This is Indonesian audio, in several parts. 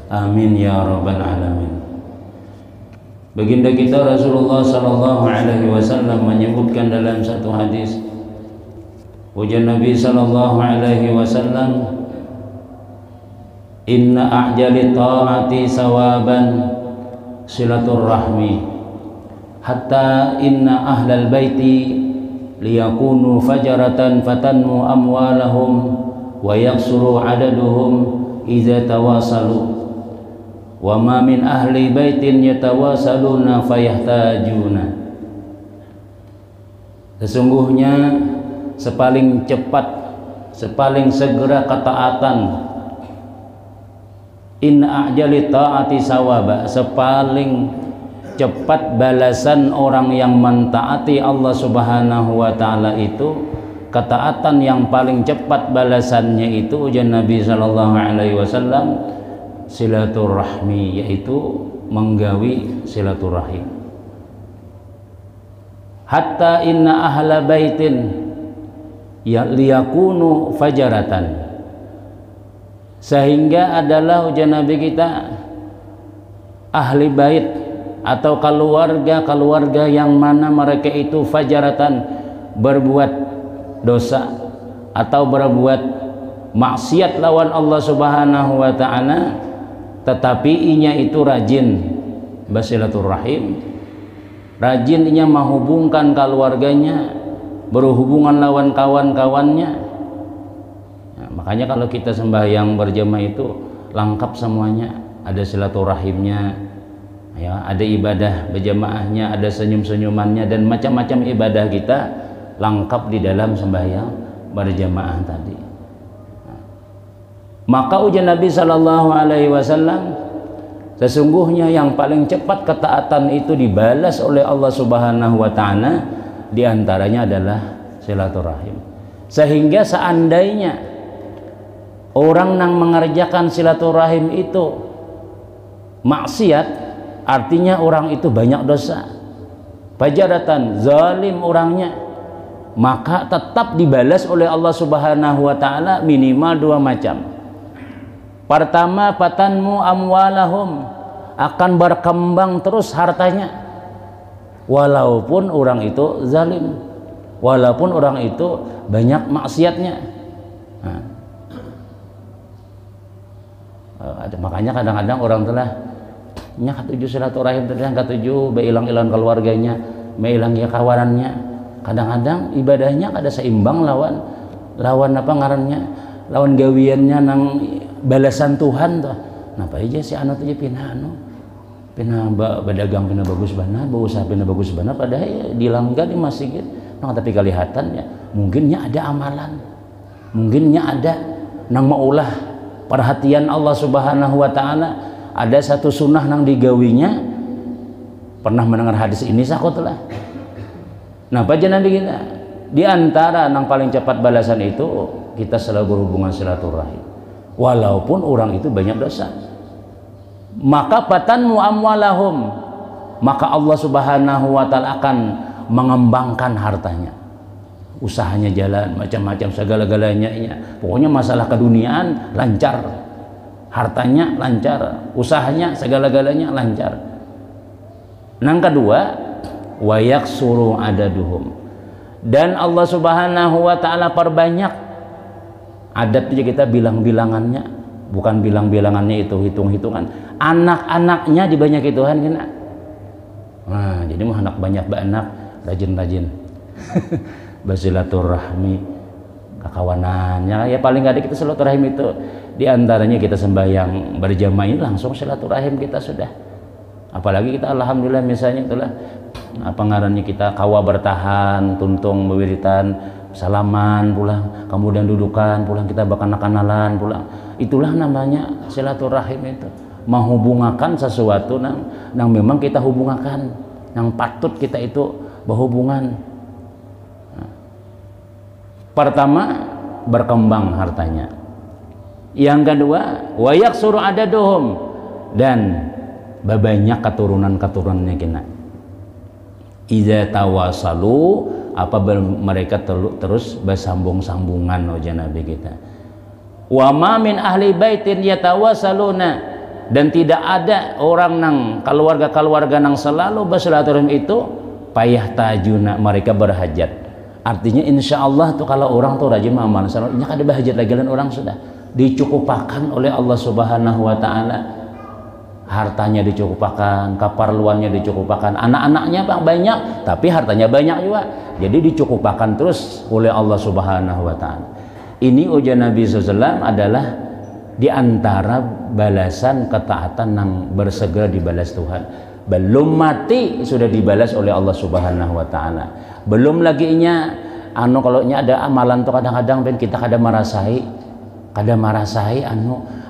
Amin ya rabbal alamin. Baginda kita Rasulullah sallallahu alaihi wasallam menyebutkan dalam satu hadis, ujar Nabi sallallahu alaihi wasallam, inna a'jali ta'ati sawaban silaturrahmi hatta inna ahlal baiti liyakunu fajaratan fatanmu amwalahum wa yaksuru adaduhum idza tawasalu wa ma min ahli baitin yatawasaluna fayahtajuna. Sesungguhnya sepaling cepat, sepaling segera ketaatan, inna a'jali ta'ati sawaba, sepaling cepat balasan orang yang mentaati Allah subhanahu wa ta'ala itu, ketaatan yang paling cepat balasannya itu ujar Nabi sallallahu alaihi wasallam silaturahmi, yaitu menggawi silaturahim. Hatta inna ahla baitin liyakunu fajaratan, sehingga adalah ujar Nabi kita ahli bait atau keluarga yang mana mereka itu fajaratan, berbuat dosa atau berbuat maksiat lawan Allah subhanahu wa ta'ala, tetapi inya itu rajin bersilaturahim, rajin inya menghubungkan keluarganya, berhubungan lawan kawan-kawannya. Nah, makanya kalau kita sembahyang berjamaah itu lengkap semuanya, ada silaturahimnya, ya, ada ibadah berjamaahnya, ada senyum-senyumannya, dan macam-macam ibadah kita lengkap di dalam sembahyang berjamaah tadi. Maka ujar Nabi sallallahu alaihi wasallam, sesungguhnya yang paling cepat ketaatan itu dibalas oleh Allah subhanahu wa ta'ala, diantaranya adalah silaturahim. Sehingga seandainya orang yang mengerjakan silaturahim itu maksiat, artinya orang itu banyak dosa, fajaratan, zalim orangnya, maka tetap dibalas oleh Allah subhanahu wa ta'ala minimal dua macam. Pertama, fatanmu amwalahum, akan berkembang terus hartanya, walaupun orang itu zalim, walaupun orang itu banyak maksiatnya. Nah, makanya kadang-kadang orang telah katuju silaturahim, terus katuju beilang-ilang keluarganya, beilang ya kawanannya. Kadang-kadang ibadahnya kada seimbang lawan apa ngarannya, lawan gawiannya nang balasan Tuhan tuh. Napa aja si anu tuh pina berdagang pina bagus banget, berusaha pina bagus banget, padahal ya dilanggar di masjid. Nah, tapi kelihatannya mungkinnya ada amalan, mungkinnya ada nang maulah perhatian Allah subhanahu wa ta'ala, ada satu sunnah nang digawinya. Pernah mendengar hadis ini sakutlah. Nah, baca nanti kita di antara nang paling cepat balasan itu kita selalu berhubungan silaturahim, walaupun orang itu banyak dosa. Maka fatanmu amwalahum, maka Allah subhanahu wa ta'ala akan mengembangkan hartanya, usahanya jalan, macam-macam segala-galanya. Pokoknya masalah keduniaan lancar, hartanya lancar, usahanya segala-galanya lancar. Yang kedua, wa yaksuru adaduhum, dan Allah subhanahu wa ta'ala perbanyak adatnya, kita bilang-bilangannya, bukan bilang-bilangannya itu hitung-hitungan, anak-anaknya dibanyak Tuhan kena. Nah, jadi mah anak banyak anak rajin-rajin bersilaturahmi kekawanannya, ya paling nggak ada kita silaturahim itu. Di antaranya kita sembahyang berjamaah ini langsung silaturahim kita sudah. Apalagi kita alhamdulillah misalnya itulah apa ngarannya, kita kawa bertahan tuntung bewiritan salaman pulang, kemudian dudukan pulang, kita bakal kenalan pulang. Itulah namanya silaturahim itu, menghubungkan sesuatu yang memang kita hubungkan, yang patut kita itu berhubungan. Nah, pertama, berkembang hartanya. Yang kedua, wa yaksuru adaduhum, dan banyak keturunan-keturunannya kena. Iza tawasalu, apa mereka terus bersambung-sambungan ujar Nabi kita. Wa ma min ahli baitin yatawasaluna, dan tidak ada orang nang keluarga nang selalu bersilaturahim itu payah tajuna, mereka berhajat. Artinya insya Allah tuh kalau orang tuh rajin amal saleh, nya kada berhajat lagi dan orang sudah dicukupakan oleh Allah Subhanahu wa taala. Hartanya dicukupakan, keperluannya dicukupakan, anak-anaknya banyak, tapi hartanya banyak juga. Jadi dicukupakan terus oleh Allah Subhanahu wa taala. Ini ujian Nabi SAW adalah diantara balasan ketaatan yang bersegera dibalas Tuhan. Belum mati sudah dibalas oleh Allah Subhanahu wa taala. Belum lagi nya kalau nya ada amalan tuh kadang-kadang kita kada marasai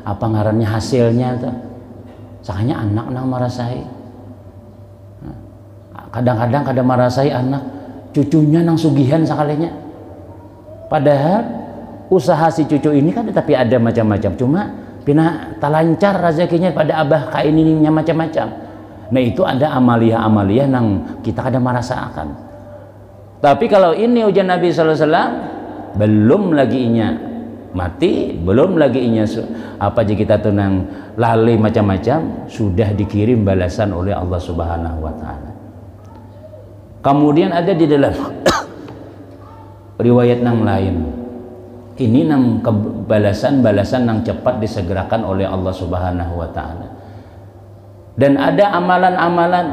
apa ngarannya hasilnya tuh. Sakanya anak nang marasai. Kadang-kadang kada marasai anak, cucunya nang sugihan sakalinya. Padahal usaha si cucu ini kan tapi ada macam-macam. Cuma pina talancar rezekinya pada abah kaininya macam-macam. Nah itu ada amalia-amalia nang kita kada merasakan. Tapi kalau ini ujian Nabi sallallahu alaihi wasallam belum lagi inya mati, belum lagi inya apa aja kita tunang lali macam-macam, sudah dikirim balasan oleh Allah Subhanahu wa taala. Kemudian ada di dalam riwayat nang lain, ini nang balasan-balasan nang cepat disegerakan oleh Allah Subhanahu wa taala. Dan ada amalan-amalan,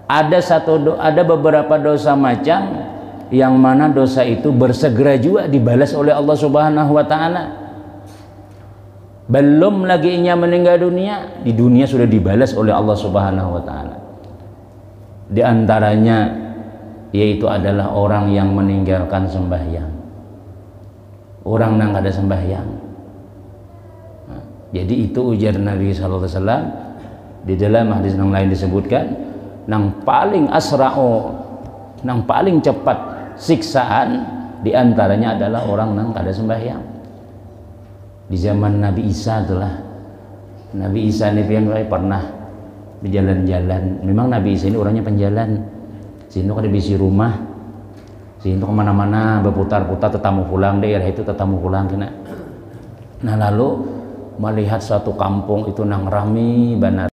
ada beberapa dosa macam yang mana dosa itu bersegera juga dibalas oleh Allah Subhanahu wa taala. Belum lagi nya meninggal dunia, di dunia sudah dibalas oleh Allah Subhanahu wa taala. Di antaranya yaitu adalah orang yang meninggalkan sembahyang. Orang yang ada sembahyang. Nah, jadi itu ujar Nabi sallallahu alaihi wasallam di dalam hadis yang lain disebutkan, nang paling asra'u, nang paling cepat siksaan diantaranya adalah orang yang kada sembahyang. Di zaman Nabi Isa itulah, Nabi Isa ini pernah berjalan-jalan. Memang Nabi Isa ini orangnya penjalan, sini kada bisi rumah, sini kemana-mana berputar-putar, tetamu pulang daerah itu tetamu pulang kena. Nah lalu melihat suatu kampung itu nang rami benar.